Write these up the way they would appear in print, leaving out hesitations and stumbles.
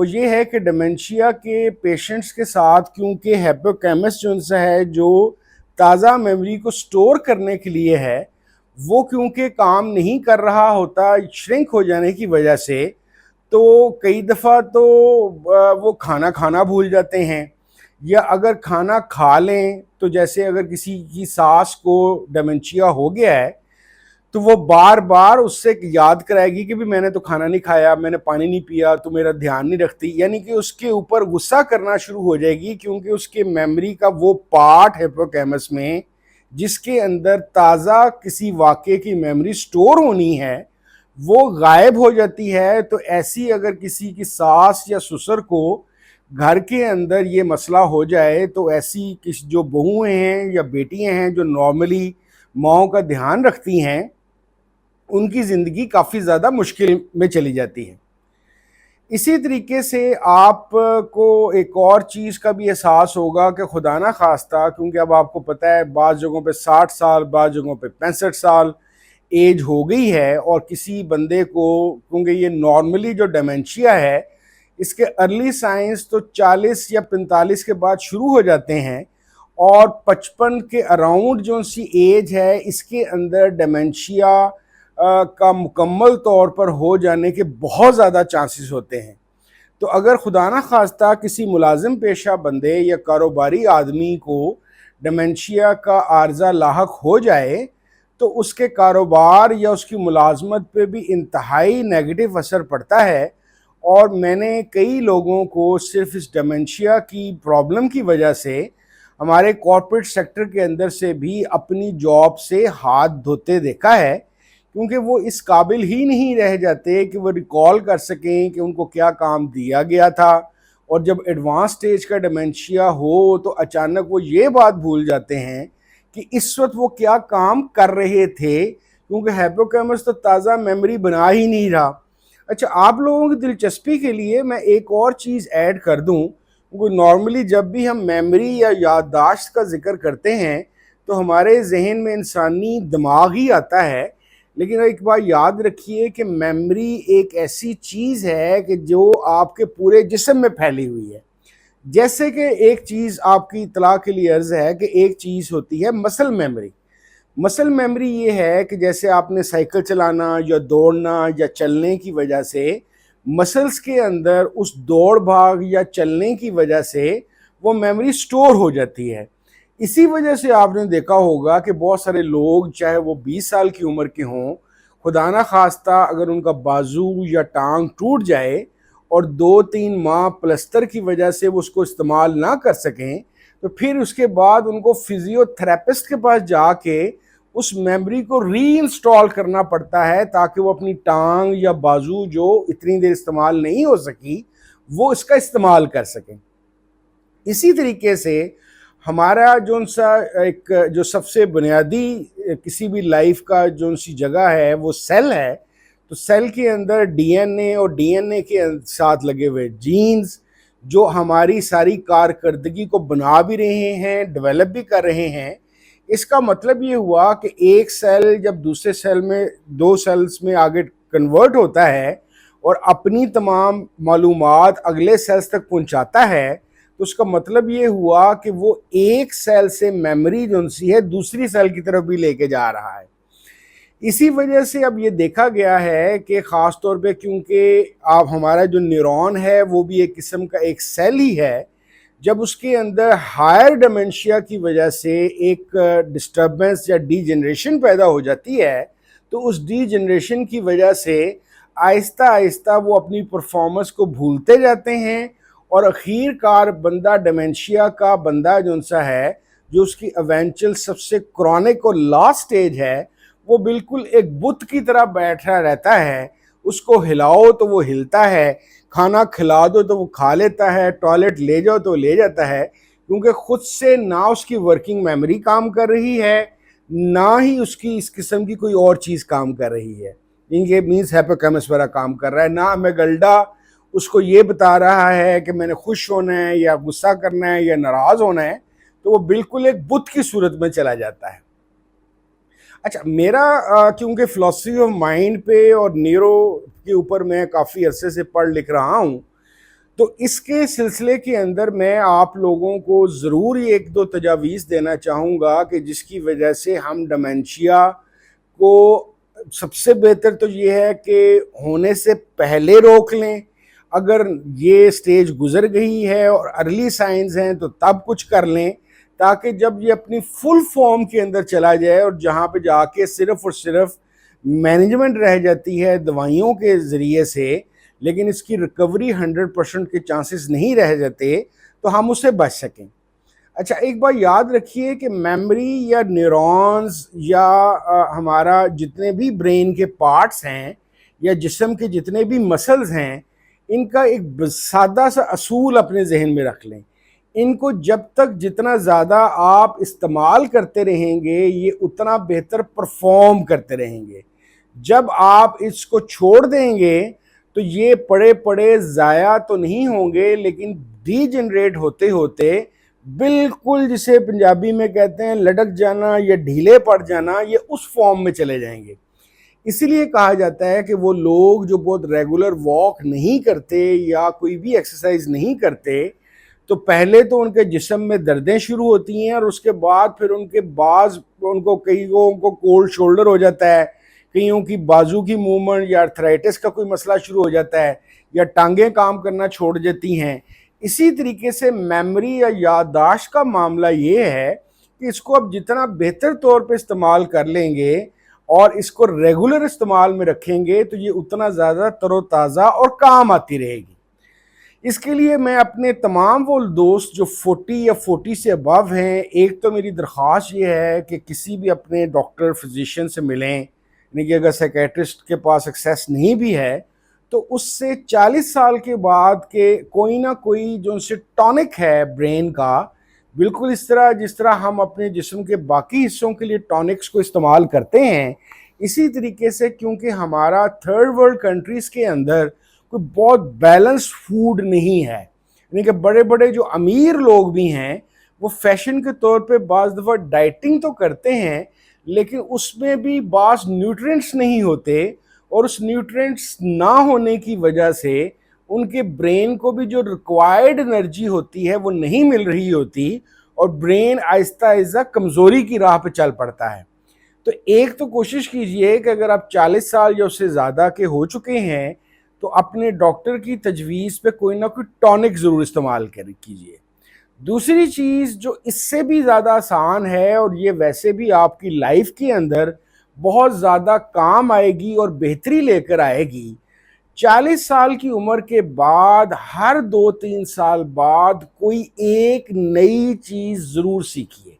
وہ یہ ہے کہ ڈیمنشیا کے پیشنٹس کے ساتھ کیونکہ ہیپوکیمس جو ان سے ہے جو تازہ میموری کو سٹور کرنے کے لیے ہے، وہ کیونکہ کام نہیں کر رہا ہوتا شرنک ہو جانے کی وجہ سے، تو کئی دفعہ تو وہ کھانا کھانا بھول جاتے ہیں، یا اگر کھانا کھا لیں تو جیسے اگر کسی کی ساس کو ڈیمنشیا ہو گیا ہے تو وہ بار بار اس سے یاد کرائے گی کہ بھی میں نے تو کھانا نہیں کھایا، میں نے پانی نہیں پیا، تو میرا دھیان نہیں رکھتی، یعنی کہ اس کے اوپر غصہ کرنا شروع ہو جائے گی، کیونکہ اس کے میموری کا وہ پارٹ ہیپوکیمس میں جس کے اندر تازہ کسی واقعے کی میموری سٹور ہونی ہے وہ غائب ہو جاتی ہے۔ تو ایسی اگر کسی کی ساس یا سسر کو گھر کے اندر یہ مسئلہ ہو جائے تو ایسی جو بہویں ہیں یا بیٹیاں ہیں جو نارملی ماؤں کا دھیان رکھتی ہیں، ان کی زندگی کافی زیادہ مشکل میں چلی جاتی ہے۔ اسی طریقے سے آپ کو ایک اور چیز کا بھی احساس ہوگا کہ خدا نہ خواستہ، کیونکہ اب آپ کو پتہ ہے بعض جگہوں پہ 60 سال، بعض جگہوں پہ 65 سال ایج ہو گئی ہے، اور کسی بندے کو، کیونکہ یہ نارملی جو ڈیمنشیا ہے اس کے ارلی سائنس تو 40 یا 45 کے بعد شروع ہو جاتے ہیں، اور 55 کے اراؤنڈ جو سی ایج ہے اس کے اندر ڈیمنشیا کا مکمل طور پر ہو جانے کے بہت زیادہ چانسز ہوتے ہیں۔ تو اگر خدا نہ خواستہ کسی ملازم پیشہ بندے یا کاروباری آدمی کو ڈیمنشیا کا عارضہ لاحق ہو جائے تو اس کے کاروبار یا اس کی ملازمت پہ بھی انتہائی نیگیٹو اثر پڑتا ہے، اور میں نے کئی لوگوں کو صرف اس ڈیمنشیا کی پرابلم کی وجہ سے ہمارے کارپوریٹ سیکٹر کے اندر سے بھی اپنی جاب سے ہاتھ دھوتے دیکھا ہے، کیونکہ وہ اس قابل ہی نہیں رہ جاتے کہ وہ ریکال کر سکیں کہ ان کو کیا کام دیا گیا تھا، اور جب ایڈوانس سٹیج کا ڈیمنشیا ہو تو اچانک وہ یہ بات بھول جاتے ہیں کہ اس وقت وہ کیا کام کر رہے تھے، کیونکہ ہیپوکیمس تو تازہ میموری بنا ہی نہیں رہا۔ اچھا، آپ لوگوں کی دلچسپی کے لیے میں ایک اور چیز ایڈ کر دوں، کیونکہ نارملی جب بھی ہم میموری یا یادداشت کا ذکر کرتے ہیں تو ہمارے ذہن میں انسانی دماغ ہی آتا ہے، لیکن ایک بات یاد رکھیے کہ میموری ایک ایسی چیز ہے کہ جو آپ کے پورے جسم میں پھیلی ہوئی ہے۔ جیسے کہ ایک چیز آپ کی اطلاع کے لیے عرض ہے کہ ایک چیز ہوتی ہے مسل میموری۔ مسل میموری یہ ہے کہ جیسے آپ نے سائیکل چلانا یا دوڑنا یا چلنے کی وجہ سے مسلز کے اندر اس دوڑ بھاگ یا چلنے کی وجہ سے وہ میموری سٹور ہو جاتی ہے۔ اسی وجہ سے آپ نے دیکھا ہوگا کہ بہت سارے لوگ چاہے وہ 20 سال کی عمر کے ہوں، خدا نہ خواستہ اگر ان کا بازو یا ٹانگ ٹوٹ جائے اور 2-3 ماہ پلسٹر کی وجہ سے وہ اس کو استعمال نہ کر سکیں، تو پھر اس کے بعد ان کو فزیو تھراپسٹ کے پاس جا کے اس میموری کو ری انسٹال کرنا پڑتا ہے تاکہ وہ اپنی ٹانگ یا بازو جو اتنی دیر استعمال نہیں ہو سکی وہ اس کا استعمال کر سکیں۔ اسی طریقے سے ہمارا ایک جو سب سے بنیادی کسی بھی لائف کا سی جگہ ہے وہ سیل ہے، تو سیل کے اندر ڈی این اے اور ڈی این اے کے ساتھ لگے ہوئے جینز جو ہماری ساری کارکردگی کو بنا بھی رہے ہیں، ڈیولپ بھی کر رہے ہیں۔ اس کا مطلب یہ ہوا کہ ایک سیل جب دوسرے سیل میں 2 سیلز میں آگے کنورٹ ہوتا ہے اور اپنی تمام معلومات اگلے سیلز تک پہنچاتا ہے، تو اس کا مطلب یہ ہوا کہ وہ ایک سیل سے میموری جو سی ہے دوسری سیل کی طرف بھی لے کے جا رہا ہے۔ اسی وجہ سے اب یہ دیکھا گیا ہے کہ خاص طور پہ کیونکہ ہمارا جو نیورون ہے وہ بھی ایک قسم کا ایک سیل ہی ہے، جب اس کے اندر ہائر ڈیمنشیا کی وجہ سے ایک ڈسٹربنس یا ڈی جنریشن پیدا ہو جاتی ہے، تو اس ڈی جنریشن کی وجہ سے آہستہ آہستہ وہ اپنی پرفارمنس کو بھولتے جاتے ہیں، اور اخیر کار بندہ ڈیمنشیا کا بندہ جو سا ہے، جو اس کی ایونچل سب سے کرونک اور لاسٹ سٹیج ہے، وہ بالکل ایک بت کی طرح بیٹھا رہتا ہے۔ اس کو ہلاؤ تو وہ ہلتا ہے، کھانا کھلا دو تو وہ کھا لیتا ہے، ٹوائلٹ لے جاؤ تو لے جاتا ہے، کیونکہ خود سے نہ اس کی ورکنگ میموری کام کر رہی ہے، نہ ہی اس کی اس قسم کی کوئی اور چیز کام کر رہی ہے، یہ مینز ہیپوکیمس وغیرہ کام کر رہا ہے، نہ امیگڈلا اس کو یہ بتا رہا ہے کہ میں نے خوش ہونا ہے یا غصہ کرنا ہے یا ناراض ہونا ہے، تو وہ بالکل ایک بت کی صورت میں چلا جاتا ہے۔ اچھا، میرا کیونکہ فلسفی آف مائنڈ پہ اور نیورو کے اوپر میں کافی عرصے سے پڑھ لکھ رہا ہوں، تو اس کے سلسلے کے اندر میں آپ لوگوں کو ضرور یہ ایک دو تجاویز دینا چاہوں گا کہ جس کی وجہ سے ہم ڈیمنشیا کو سب سے بہتر تو یہ ہے کہ ہونے سے پہلے روک لیں. اگر یہ سٹیج گزر گئی ہے اور ارلی سائنز ہیں تو تب کچھ کر لیں، تاکہ جب یہ اپنی فل فارم کے اندر چلا جائے اور جہاں پہ جا کے صرف اور صرف مینجمنٹ رہ جاتی ہے دوائیوں کے ذریعے سے، لیکن اس کی ریکوری 100% کے چانسز نہیں رہ جاتے، تو ہم اسے بچ سکیں. اچھا، ایک بات یاد رکھیے کہ میموری یا نیورونز یا ہمارا جتنے بھی برین کے پارٹس ہیں یا جسم کے جتنے بھی مسلز ہیں، ان کا ایک سادہ سا اصول اپنے ذہن میں رکھ لیں. ان کو جب تک جتنا زیادہ آپ استعمال کرتے رہیں گے یہ اتنا بہتر پرفارم کرتے رہیں گے. جب آپ اس کو چھوڑ دیں گے تو یہ پڑے پڑے ضائع تو نہیں ہوں گے، لیکن ڈی جنریٹ ہوتے ہوتے بالکل جسے پنجابی میں کہتے ہیں لٹک جانا یا ڈھیلے پڑ جانا، یہ اس فارم میں چلے جائیں گے. اسی لیے کہا جاتا ہے کہ وہ لوگ جو بہت ریگولر واک نہیں کرتے یا کوئی بھی ایکسرسائز نہیں کرتے، تو پہلے تو ان کے جسم میں دردیں شروع ہوتی ہیں، اور اس کے بعد پھر ان کے کئیوں کو کولڈ شولڈر ہو جاتا ہے، کئیوں کی بازو کی موومنٹ یا آرتھرائٹس کا کوئی مسئلہ شروع ہو جاتا ہے، یا ٹانگیں کام کرنا چھوڑ جاتی ہیں. اسی طریقے سے میموری یا یادداشت کا معاملہ یہ ہے کہ اس کو اب جتنا بہتر طور پہ استعمال کر لیں گے اور اس کو ریگولر استعمال میں رکھیں گے تو یہ اتنا زیادہ تر و تازہ اور کام آتی رہے گی. اس کے لیے میں اپنے تمام وہ دوست جو 40 یا 40 سے ابو ہیں، ایک تو میری درخواست یہ ہے کہ کسی بھی اپنے ڈاکٹر فزیشین سے ملیں، یعنی کہ اگر سائیکیٹرسٹ کے پاس ایکسیس نہیں بھی ہے تو اس سے 40 سال کے بعد کے کوئی نہ کوئی جو ان سے ٹونک ہے برین کا، بالکل اس طرح جس طرح ہم اپنے جسم کے باقی حصوں کے لیے ٹونکس کو استعمال کرتے ہیں، اسی طریقے سے کیونکہ ہمارا تھرڈ ورلڈ کنٹریز کے اندر کوئی بہت بیلنس فوڈ نہیں ہے، یعنی کہ بڑے بڑے جو امیر لوگ بھی ہیں وہ فیشن کے طور پہ بعض دفعہ ڈائٹنگ تو کرتے ہیں، لیکن اس میں بھی بعض نیوٹرینٹس نہیں ہوتے، اور اس نیوٹرینٹس نہ ہونے کی وجہ سے ان کے برین کو بھی جو ریکوائرڈ انرجی ہوتی ہے وہ نہیں مل رہی ہوتی، اور برین آہستہ آہستہ کمزوری کی راہ پہ چل پڑتا ہے. تو ایک تو کوشش کیجئے کہ اگر آپ 40 سال یا اس سے زیادہ کے ہو چکے ہیں تو اپنے ڈاکٹر کی تجویز پہ کوئی نہ کوئی ٹونک ضرور استعمال کیجئے. دوسری چیز جو اس سے بھی زیادہ آسان ہے اور یہ ویسے بھی آپ کی لائف کے اندر بہت زیادہ کام آئے گی اور بہتری لے کر آئے گی، 40 سال کی عمر کے بعد ہر 2-3 سال بعد کوئی ایک نئی چیز ضرور سیکھیے.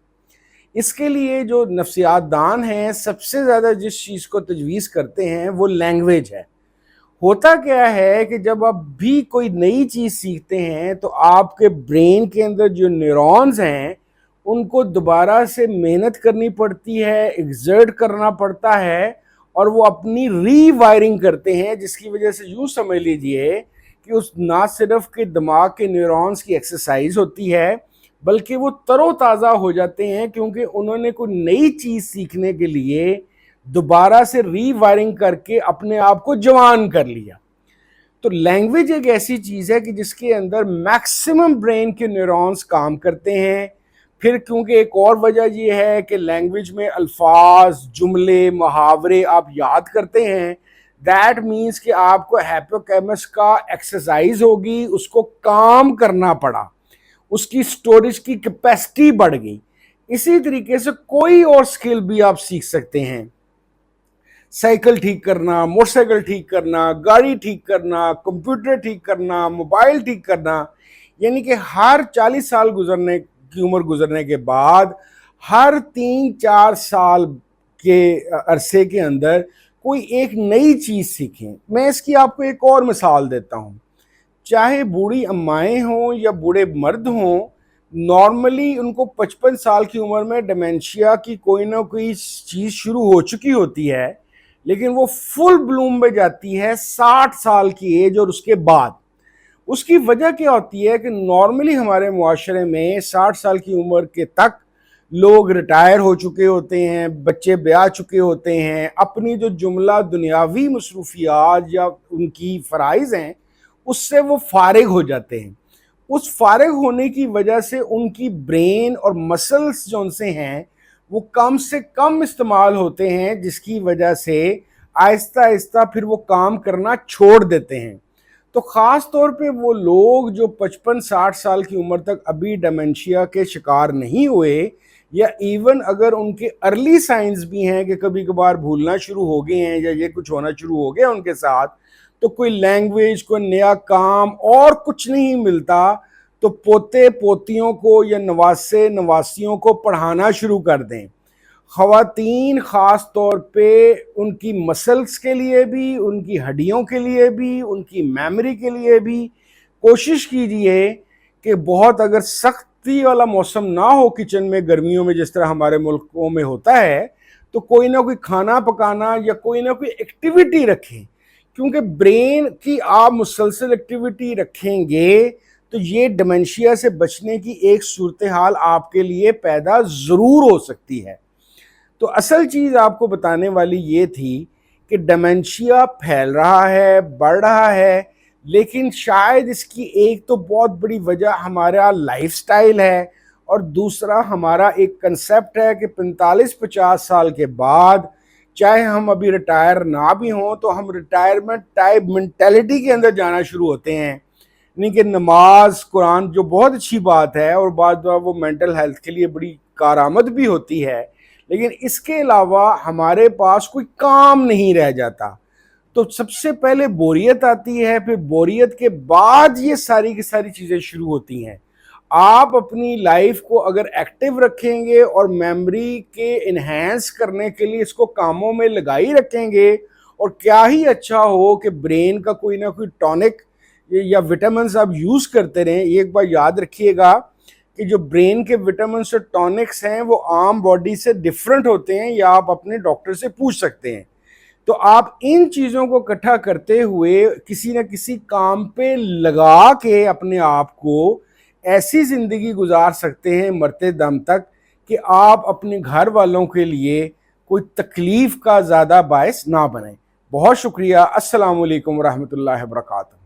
اس کے لیے جو نفسیات دان ہیں سب سے زیادہ جس چیز کو تجویز کرتے ہیں وہ لینگویج ہے. ہوتا کیا ہے کہ جب آپ بھی کوئی نئی چیز سیکھتے ہیں تو آپ کے برین کے اندر جو نیورونز ہیں ان کو دوبارہ سے محنت کرنی پڑتی ہے، ایگزرٹ کرنا پڑتا ہے، اور وہ اپنی ری وائرنگ کرتے ہیں، جس کی وجہ سے یوں سمجھ لیجئے کہ اس نہ صرف کہ دماغ کے نیورونز کی ایکسرسائز ہوتی ہے بلکہ وہ تر و تازہ ہو جاتے ہیں، کیونکہ انہوں نے کوئی نئی چیز سیکھنے کے لیے دوبارہ سے ری وائرنگ کر کے اپنے آپ کو جوان کر لیا. تو لینگویج ایک ایسی چیز ہے کہ جس کے اندر میکسیمم برین کے نیورونز کام کرتے ہیں. پھر کیونکہ ایک اور وجہ یہ ہے کہ لینگویج میں الفاظ، جملے، محاورے آپ یاد کرتے ہیں، دیٹ مینس کہ آپ کو ہیپوکیمس کا ایکسرسائز ہوگی، اس کو کام کرنا پڑا، اس کی سٹوریج کی کیپیسٹی بڑھ گئی. اسی طریقے سے کوئی اور سکل بھی آپ سیکھ سکتے ہیں، سائیکل ٹھیک کرنا، موٹر سائیکل ٹھیک کرنا، گاڑی ٹھیک کرنا، کمپیوٹر ٹھیک کرنا، موبائل ٹھیک کرنا. یعنی کہ ہر 40 سال کی عمر گزرنے کے بعد ہر 3-4 سال کے عرصے کے اندر کوئی ایک نئی چیز سیکھیں. میں اس کی آپ کو ایک اور مثال دیتا ہوں. چاہے بوڑھی امائیں ہوں یا بوڑھے مرد ہوں، نارملی ان کو 55 سال کی عمر میں ڈیمنشیا کی کوئی نہ کوئی چیز شروع ہو چکی ہوتی ہے، لیکن وہ فل بلوم میں جاتی ہے 60 سال کی ایج اور اس کے بعد. اس کی وجہ کیا ہوتی ہے کہ نارملی ہمارے معاشرے میں 60 سال کی عمر کے تک لوگ ریٹائر ہو چکے ہوتے ہیں، بچے بیاہ چکے ہوتے ہیں، اپنی جو جملہ دنیاوی مصروفیات یا ان کی فرائض ہیں اس سے وہ فارغ ہو جاتے ہیں. اس فارغ ہونے کی وجہ سے ان کی برین اور مسلز جو ان سے ہیں وہ کم سے کم استعمال ہوتے ہیں، جس کی وجہ سے آہستہ آہستہ پھر وہ کام کرنا چھوڑ دیتے ہیں. تو خاص طور پہ وہ لوگ جو 55-60 سال کی عمر تک ابھی ڈیمنشیا کے شکار نہیں ہوئے، یا ایون اگر ان کے ارلی سائنز بھی ہیں کہ کبھی کبھار بھولنا شروع ہو گئے ہیں یا یہ کچھ ہونا شروع ہو گیا ان کے ساتھ، تو کوئی لینگویج، کوئی نیا کام اور کچھ نہیں ملتا تو پوتے پوتیوں کو یا نواسے نواسیوں کو پڑھانا شروع کر دیں. خواتین خاص طور پہ ان کی مسلز کے لیے بھی، ان کی ہڈیوں کے لیے بھی، ان کی میموری کے لیے بھی کوشش کیجئے کہ بہت اگر سختی والا موسم نہ ہو کچن میں گرمیوں میں جس طرح ہمارے ملکوں میں ہوتا ہے، تو کوئی نہ کوئی کھانا پکانا یا کوئی نہ کوئی ایکٹیویٹی رکھیں، کیونکہ برین کی آپ مسلسل ایکٹیویٹی رکھیں گے تو یہ ڈیمنشیا سے بچنے کی ایک صورتحال آپ کے لیے پیدا ضرور ہو سکتی ہے. تو اصل چیز آپ کو بتانے والی یہ تھی کہ ڈیمنشیا پھیل رہا ہے، بڑھ رہا ہے، لیکن شاید اس کی ایک تو بہت بڑی وجہ ہمارا لائف سٹائل ہے، اور دوسرا ہمارا ایک کنسیپٹ ہے کہ 45-50 سال کے بعد چاہے ہم ابھی ریٹائر نہ بھی ہوں تو ہم ریٹائرمنٹ ٹائپ مینٹیلٹی کے اندر جانا شروع ہوتے ہیں. یعنی کہ نماز، قرآن جو بہت اچھی بات ہے اور بعض دفعہ وہ مینٹل ہیلتھ کے لیے بڑی کارآمد بھی ہوتی ہے، لیکن اس کے علاوہ ہمارے پاس کوئی کام نہیں رہ جاتا. تو سب سے پہلے بوریت آتی ہے، پھر بوریت کے بعد یہ ساری کی ساری چیزیں شروع ہوتی ہیں. آپ اپنی لائف کو اگر ایکٹیو رکھیں گے اور میموری کے انہینس کرنے کے لیے اس کو کاموں میں لگائی رکھیں گے، اور کیا ہی اچھا ہو کہ برین کا کوئی نہ کوئی ٹونک یا وٹامنز آپ یوز کرتے رہیں. ایک بار یاد رکھیے گا کہ جو برین کے وٹامنس اور ٹونکس ہیں وہ عام باڈی سے ڈیفرنٹ ہوتے ہیں، یا آپ اپنے ڈاکٹر سے پوچھ سکتے ہیں. تو آپ ان چیزوں کو اکٹھا کرتے ہوئے کسی نہ کسی کام پہ لگا کے اپنے آپ کو ایسی زندگی گزار سکتے ہیں مرتے دم تک کہ آپ اپنے گھر والوں کے لیے کوئی تکلیف کا زیادہ باعث نہ بنیں. بہت شکریہ. السلام علیکم ورحمۃ اللہ وبرکاتہ.